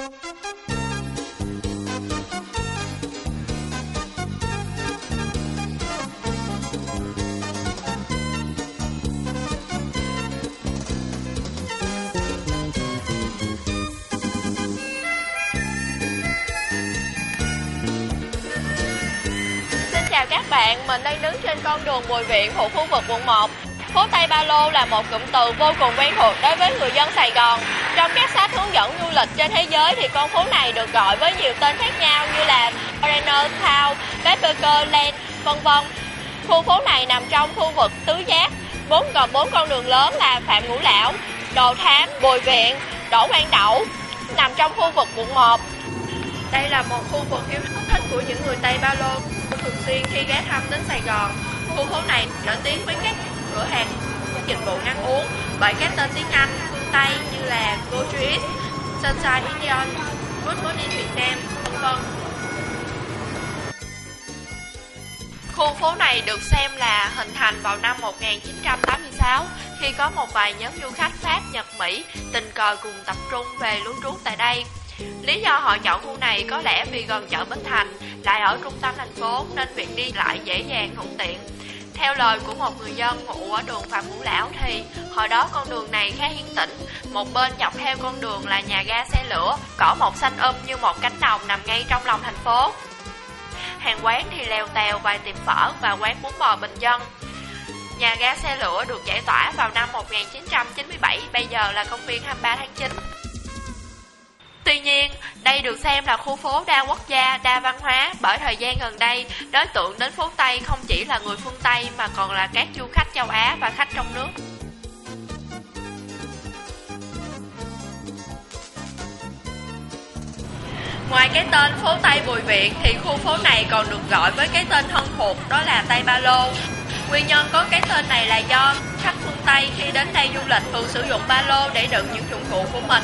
Chào các bạn, mình đang đứng trên con đường Bùi Viện thuộc khu vực quận 1. Phố Tây Ba Lô là một cụm từ vô cùng quen thuộc đối với người dân Sài Gòn. Trong các sách hướng dẫn du lịch trên thế giới thì con phố này được gọi với nhiều tên khác nhau như là Foreigner Town, Backpacker Lane, vân vân. Khu phố này nằm trong khu vực tứ giác, gồm 4 con đường lớn là Phạm Ngũ Lão, Đồ Thám, Bùi Viện, Đỗ Quang Đậu, nằm trong khu vực quận 1. Đây là một khu vực yêu thích của những người Tây Ba Lô thường xuyên khi ghé thăm đến Sài Gòn. Khu phố này nổi tiếng với các cửa hàng dịch vụ ăn uống bởi các tên tiếng Anh, phương Tây như là Go Trees, Sunshine Indian, Good Morning Việt Nam, vân. Khu phố này được xem là hình thành vào năm 1986 khi có một vài nhóm du khách Pháp, Nhật, Mỹ tình cờ cùng tập trung về lưu trú tại đây. Lý do họ chọn khu này có lẽ vì gần chợ Bến Thành, lại ở trung tâm thành phố nên việc đi lại dễ dàng thuận tiện. Theo lời của một người dân ngụ ở đường Phạm Ngũ Lão thì hồi đó con đường này khá yên tĩnh, một bên dọc theo con đường là nhà ga xe lửa, cỏ mọc xanh như một cánh đồng nằm ngay trong lòng thành phố. Hàng quán thì lèo tèo vài tiệm phở và quán bún bò bình dân. Nhà ga xe lửa được giải tỏa vào năm 1997, bây giờ là công viên 23 tháng 9. Tuy nhiên, đây được xem là khu phố đa quốc gia, đa văn hóa bởi thời gian gần đây, đối tượng đến phố Tây không chỉ là người phương Tây mà còn là các du khách châu Á và khách trong nước. Ngoài cái tên phố Tây Bùi Viện thì khu phố này còn được gọi với cái tên thân thuộc đó là Tây Ba Lô. Nguyên nhân có cái tên này là do khách phương Tây khi đến đây du lịch thường sử dụng ba lô để đựng những dụng cụ của mình,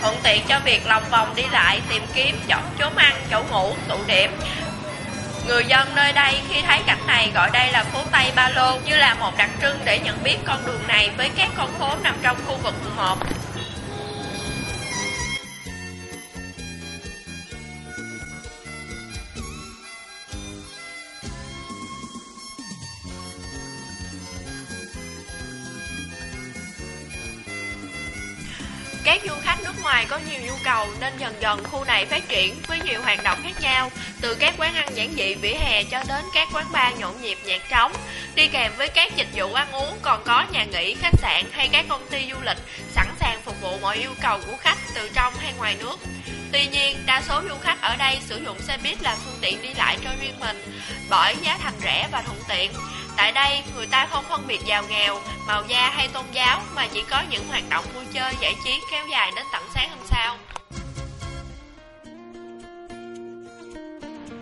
thuận tiện cho việc lòng vòng đi lại, tìm kiếm chọn chốn ăn, chỗ ngủ, tụ điểm. Người dân nơi đây khi thấy cảnh này gọi đây là phố Tây Ba Lô như là một đặc trưng để nhận biết con đường này với các con phố nằm trong khu vực quận 1. Các du khách nước ngoài có nhiều nhu cầu nên dần dần khu này phát triển với nhiều hoạt động khác nhau, từ các quán ăn giản dị vỉa hè cho đến các quán bar nhộn nhịp nhạc trống. Đi kèm với các dịch vụ ăn uống còn có nhà nghỉ, khách sạn hay các công ty du lịch sẵn sàng phục vụ mọi yêu cầu của khách từ trong hay ngoài nước. Tuy nhiên, đa số du khách ở đây sử dụng xe buýt là phương tiện đi lại cho riêng mình bởi giá thành rẻ và thuận tiện. Tại đây, người ta không phân biệt giàu nghèo, màu da hay tôn giáo mà chỉ có những hoạt động vui chơi giải trí kéo dài đến tận sáng hôm sau.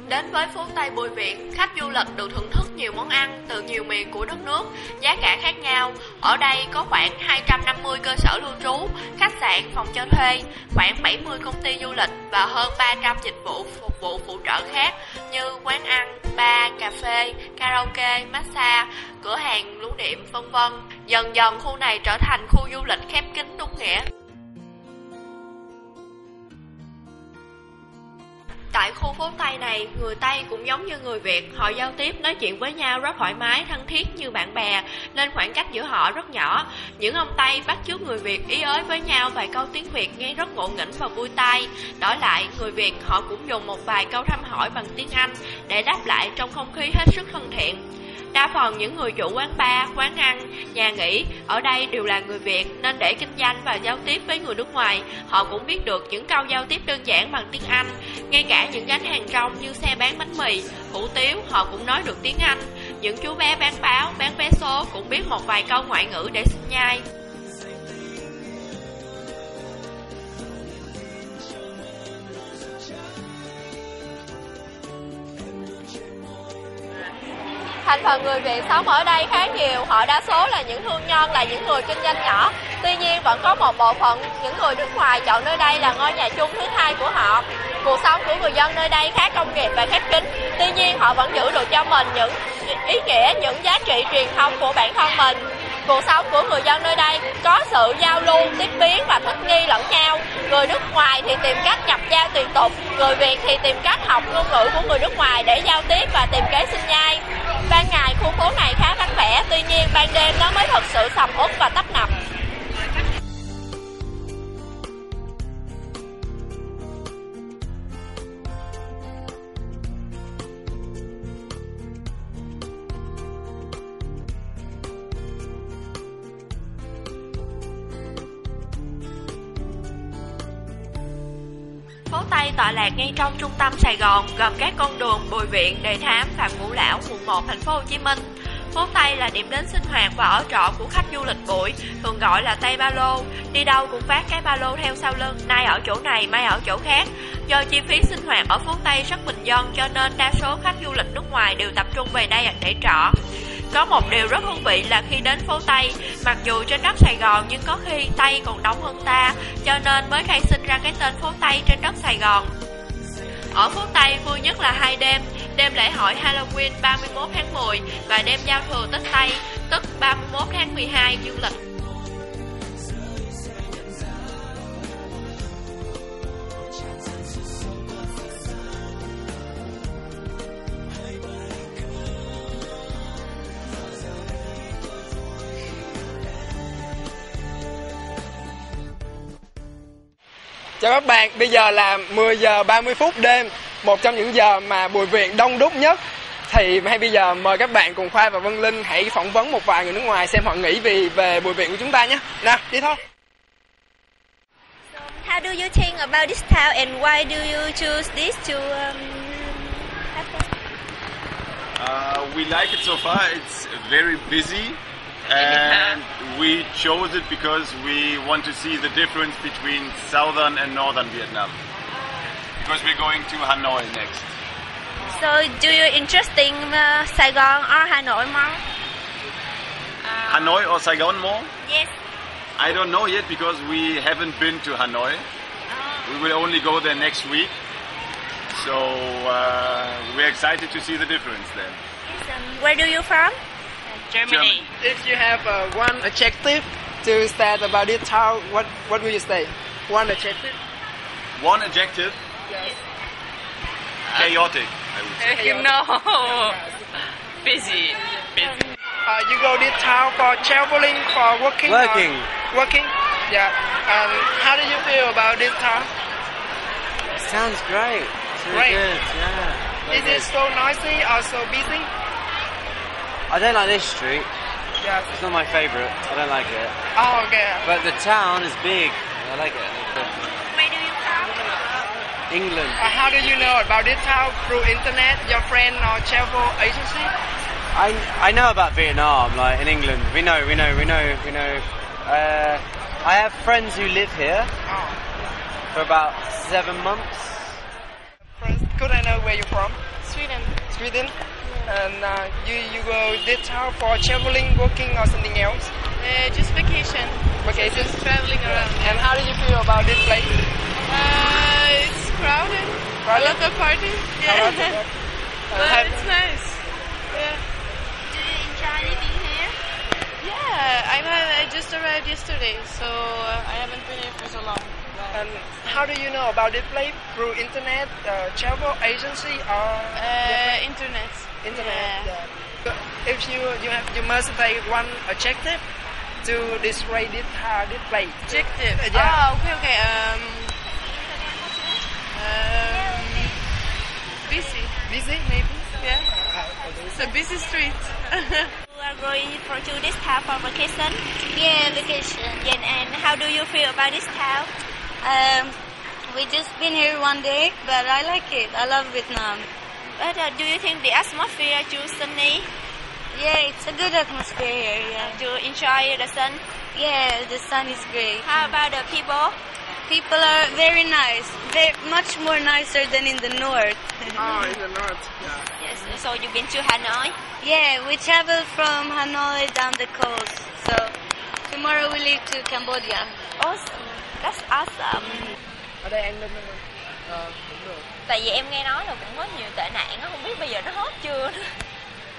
Đến với phố Tây Bùi Viện, khách du lịch được thưởng thức nhiều món ăn từ nhiều miền của đất nước, giá cả khác nhau. Ở đây có khoảng 250 cơ sở lưu trú, khách sạn, phòng cho thuê, khoảng 70 công ty du lịch và hơn 300 dịch vụ phục vụ phụ trợ khác như quán ăn, bar, cà phê, karaoke, massage, cửa hàng lưu niệm, vân vân. Dần dần khu này trở thành khu du lịch khép kín đúng nghĩa. Tại khu phố Tây này, người Tây cũng giống như người Việt, họ giao tiếp nói chuyện với nhau rất thoải mái, thân thiết như bạn bè, nên khoảng cách giữa họ rất nhỏ. Những ông Tây bắt chước người Việt ý ới với nhau vài câu tiếng Việt nghe rất ngộ nghĩnh và vui tai. Đổi lại, người Việt họ cũng dùng một vài câu thăm hỏi bằng tiếng Anh để đáp lại trong không khí hết sức thân thiện. Đa phần những người chủ quán bar, quán ăn, nhà nghỉ ở đây đều là người Việt nên để kinh doanh và giao tiếp với người nước ngoài, họ cũng biết được những câu giao tiếp đơn giản bằng tiếng Anh. Ngay cả những gánh hàng rong như xe bán bánh mì, hủ tiếu họ cũng nói được tiếng Anh. Những chú bé bán báo, bán vé số cũng biết một vài câu ngoại ngữ để xin nhai. Thành phần người Việt sống ở đây khá nhiều, họ đa số là những thương nhân, là những người kinh doanh nhỏ. Tuy nhiên vẫn có một bộ phận những người nước ngoài chọn nơi đây là ngôi nhà chung thứ hai của họ. Cuộc sống của người dân nơi đây khá công nghiệp và khép kín. Tuy nhiên họ vẫn giữ được cho mình những ý nghĩa, những giá trị truyền thống của bản thân mình. cuộc sống của người dân nơi đây có sự giao lưu, tiếp biến và thích nghi lẫn nhau. Người nước ngoài thì tìm cách nhập gia tùy tục, người Việt thì tìm cách học ngôn ngữ của người nước ngoài để giao tiếp và tìm kế sinh nhai. Ban ngày khu phố này khá vắng vẻ, tuy nhiên ban đêm nó mới thật sự sầm uất và tấp nập. Phố Tây tọa lạc ngay trong trung tâm Sài Gòn, gần các con đường Bùi Viện, Đề Thám, Phạm Ngũ Lão, quận 1, thành phố Hồ Chí Minh. Phố Tây là điểm đến sinh hoạt và ở trọ của khách du lịch bụi, thường gọi là Tây Ba Lô. Đi đâu cũng vác cái ba lô theo sau lưng, nay ở chỗ này, mai ở chỗ khác. Do chi phí sinh hoạt ở phố Tây rất bình dân, cho nên đa số khách du lịch nước ngoài đều tập trung về đây để trọ. Có một điều rất thú vị là khi đến phố Tây, mặc dù trên đất Sài Gòn nhưng có khi Tây còn đông hơn ta, cho nên mới khai sinh ra cái tên phố Tây trên đất Sài Gòn. Ở phố Tây vui nhất là 2 đêm, đêm lễ hội Halloween 31 tháng 10 và đêm giao thừa Tết Tây, tức 31 tháng 12 dương lịch. Chào các bạn, bây giờ là 10 giờ 30 phút đêm, một trong những giờ mà Bùi Viện đông đúc nhất. Thì hay bây giờ mời các bạn cùng Khoa và Vân Linh hãy phỏng vấn một vài người nước ngoài xem họ nghĩ về Bùi Viện của chúng ta nhé. Nào, đi thôi. So, how do you think about this town and why do you choose this to happen? We like it so far. It's very busy. And we chose it because we want to see the difference between southern and northern Vietnam. Because we're going to Hanoi next. So, do you interested in Saigon or Hanoi more? Hanoi or Saigon more? Yes. I don't know yet because we haven't been to Hanoi. We will only go there next week. So we're excited to see the difference then. Yes, where do you from? Germany. If you have one adjective to state about this town, what will you say? One adjective? One adjective? Yes. Chaotic, I would say. No. Busy. You go this town for traveling, for working? Working. Working? Yeah. How do you feel about this town? It sounds great. It's really Great. good, yeah. Is it so noisy or so busy? I don't like this street. Yes. It's not my favourite. I don't like it. Oh, okay. But the town is big. I like it. Where do you from? England. How do you know about this town? Through internet, your friend or travel agency? I know about Vietnam, like in England. We know. I have friends who live here Oh. for about 7 months. Friends, could I know where you're from? Sweden. Sweden? And you go this town for traveling, working or something else? Just vacation. Vacation? Just traveling around. And how do you feel about this place? It's crowded. Crowded? A lot of parties. How about Yeah. that? But it's nice. Yeah. Do you enjoy living here? Yeah, I just arrived yesterday, so I haven't been here for so long. And how do you know about this place? Through internet, travel agency or Internet. internet? Yeah. So if you must say one adjective to describe this place. Adjective. Yeah. Okay. Busy. Busy maybe? Yeah. It's a busy street. You are going to this town for vacation? Yeah, vacation. Yeah, and how do you feel about this town? We just been here one day, but I like it. I love Vietnam. But do you think the atmosphere too sunny? Yeah, it's a good atmosphere here. Yeah, Do you enjoy the sun? yeah, the sun is great. How about the people? People are very nice. They're much more nicer than in the north. Oh, in the north. Yeah. Yes, so you've been to Hanoi? Yeah, we travel from Hanoi down the coast. So tomorrow we leave to Cambodia. Awesome. That's awesome. Ở đây anh lên đúng được. Tại vì em nghe nói là cũng có nhiều tệ nạn á, không biết bây giờ nó hết chưa.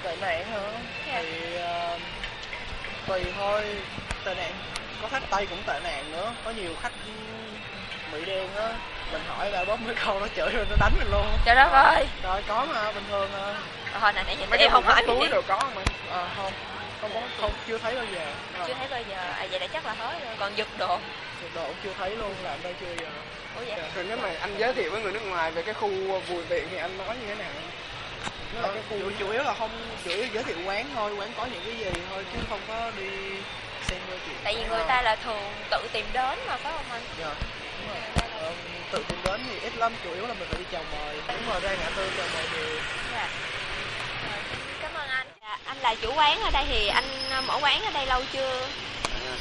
Tệ nạn hả? Dạ. Thì tùy thôi, tệ nạn, có khách Tây cũng tệ nạn nữa, có nhiều khách Mỹ đen á, mình hỏi là bóp mấy câu nó chửi rồi nó đánh mình luôn. Trời đất ơi. Rồi có mà, bình thường à. Hồi nãy nhìn mấy em không hỏi túi đều có không anh? Không, chưa thấy bao giờ. Chưa thấy bao giờ, vậy là chắc là hết rồi. Còn giật đồ. Giật đồ cũng chưa thấy luôn, làm đây chưa giờ. Ủa vậy? Rồi nếu mà anh giới thiệu với người nước ngoài về cái khu Bùi Viện thì anh nói như thế nào? Nó là cái khu chủ yếu là không, chủ yếu giới thiệu quán thôi, quán có những cái gì thôi chứ không có đi xem chuyện. Tại vì người ta là thường tự tìm đến mà phải không anh? Dạ. Đúng rồi. Tự tìm đến thì ít lắm, chủ yếu là mình phải đi chào mời. Đúng rồi, ra ngã tư chào mời nhiều. Dạ. Cảm ơn anh. Anh là chủ quán ở đây thì anh mở quán ở đây lâu chưa?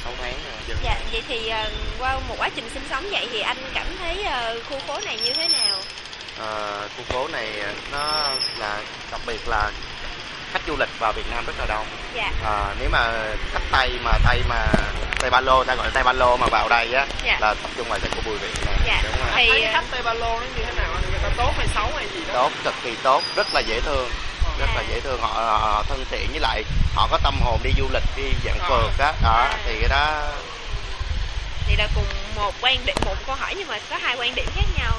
6 tháng rồi. Dạ, vậy thì qua một quá trình sinh sống vậy thì anh cảm thấy khu phố này như thế nào? Khu phố này nó là đặc biệt là khách du lịch vào Việt Nam rất là đông. Dạ. Nếu mà khách Tây Ba Lô, ta gọi là Tây Ba Lô mà vào đây á, dạ, là tập trung vào của Bùi Viện này. Dạ. Đúng rồi. Thì khách Tây Ba Lô nó như thế nào? Người ta tốt hay xấu hay gì đó? Tốt, cực kỳ tốt, rất là dễ thương. Rất là dễ thương, họ thân thiện, với lại họ có tâm hồn đi du lịch, đi dạng phượt đó, thì cái đó. Thì là cùng một quan điểm, một câu hỏi nhưng mà có hai quan điểm khác nhau.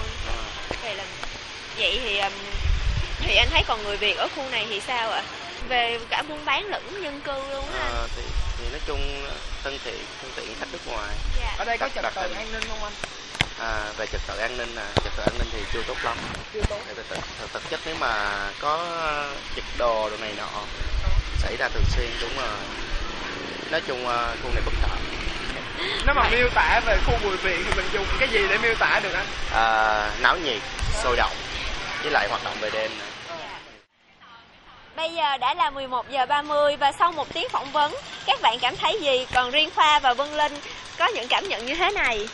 Vậy thì anh thấy còn người Việt ở khu này thì sao ạ? Về cả buôn bán lẫn dân cư luôn á anh? Thì nói chung thân thiện khách nước ngoài. Dạ. Ở đây có trật tự an ninh không anh? Về trật tự an ninh thì chưa tốt lắm. Chưa tốt. Thực chất nếu mà có giật đồ này nọ xảy ra thường xuyên, đúng rồi. Nói chung khu này bất tận. Nếu mà miêu tả về khu Bùi Viện thì mình dùng cái gì để miêu tả được anh? Náo nhiệt, sôi động, với lại hoạt động về đêm nữa. Bây giờ đã là 11 giờ 30 và sau một tiếng phỏng vấn, các bạn cảm thấy gì? Còn riêng Khoa và Vân Linh có những cảm nhận như thế này.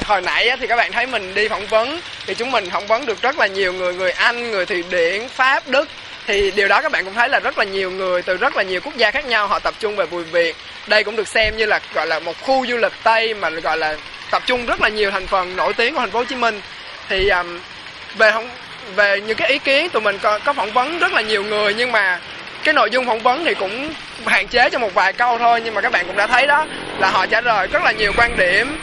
Hồi nãy thì các bạn thấy mình đi phỏng vấn thì chúng mình phỏng vấn được rất là nhiều người Anh, người Thụy Điển, Pháp, Đức. Thì điều đó các bạn cũng thấy là rất là nhiều người từ rất là nhiều quốc gia khác nhau họ tập trung về Bùi Viện. Đây cũng được xem như là gọi là một khu du lịch Tây mà gọi là tập trung rất là nhiều thành phần nổi tiếng của thành phố Hồ Chí Minh. Thì về những cái ý kiến tụi mình có phỏng vấn rất là nhiều người, nhưng mà cái nội dung phỏng vấn thì cũng hạn chế cho một vài câu thôi, nhưng mà các bạn cũng đã thấy đó là họ trả lời rất là nhiều quan điểm.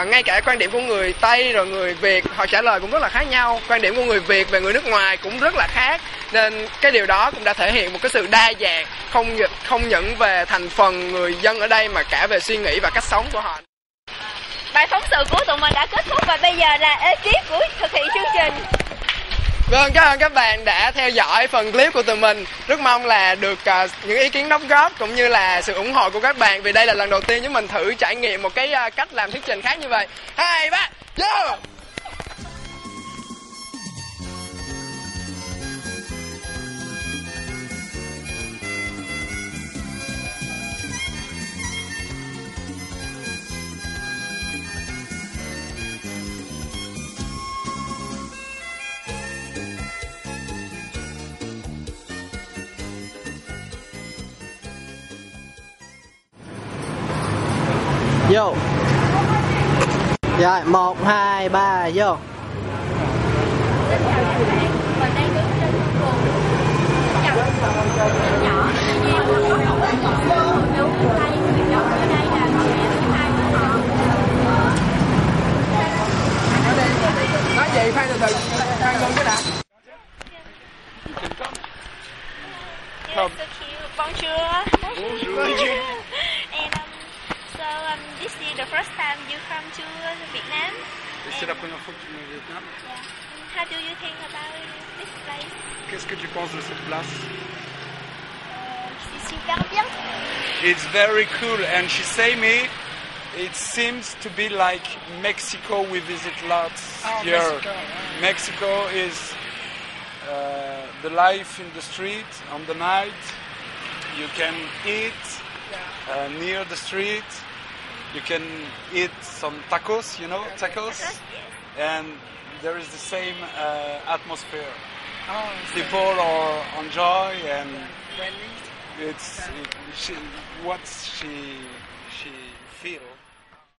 Ngay cả quan điểm của người Tây rồi người Việt họ trả lời cũng rất là khác nhau. Quan điểm của người Việt về người nước ngoài cũng rất là khác. Nên cái điều đó cũng đã thể hiện một cái sự đa dạng, không những về thành phần người dân ở đây mà cả về suy nghĩ và cách sống của họ. Bài phóng sự của tụi mình đã kết thúc và bây giờ là ekip của thực hiện chương trình. Vâng, cảm ơn các bạn đã theo dõi phần clip của tụi mình. Rất mong là được những ý kiến đóng góp cũng như là sự ủng hộ của các bạn, vì đây là lần đầu tiên chúng mình thử trải nghiệm một cái cách làm thuyết trình khác như vậy. 2, 3, vô! Vô. Rồi, 1, 2, 3, vô. Nói gì khoan từ từ, khoan luôn cái đã. Yes, so cute. Bonjour. Bonjour. And so this is the first time you come to Vietnam. C'est la première fois que tu viens au Vietnam. Yeah. How do you think about this place? Qu'est-ce que tu penses de cette place? C'est super bien. It's very cool, and she say me, it seems to be like Mexico we visit lots here. Mexico. Mexico is the life in the street on the night. You can eat near the street. You can eat some tacos, you know, tacos, and there is the same atmosphere. People are enjoy, and it's what she feel.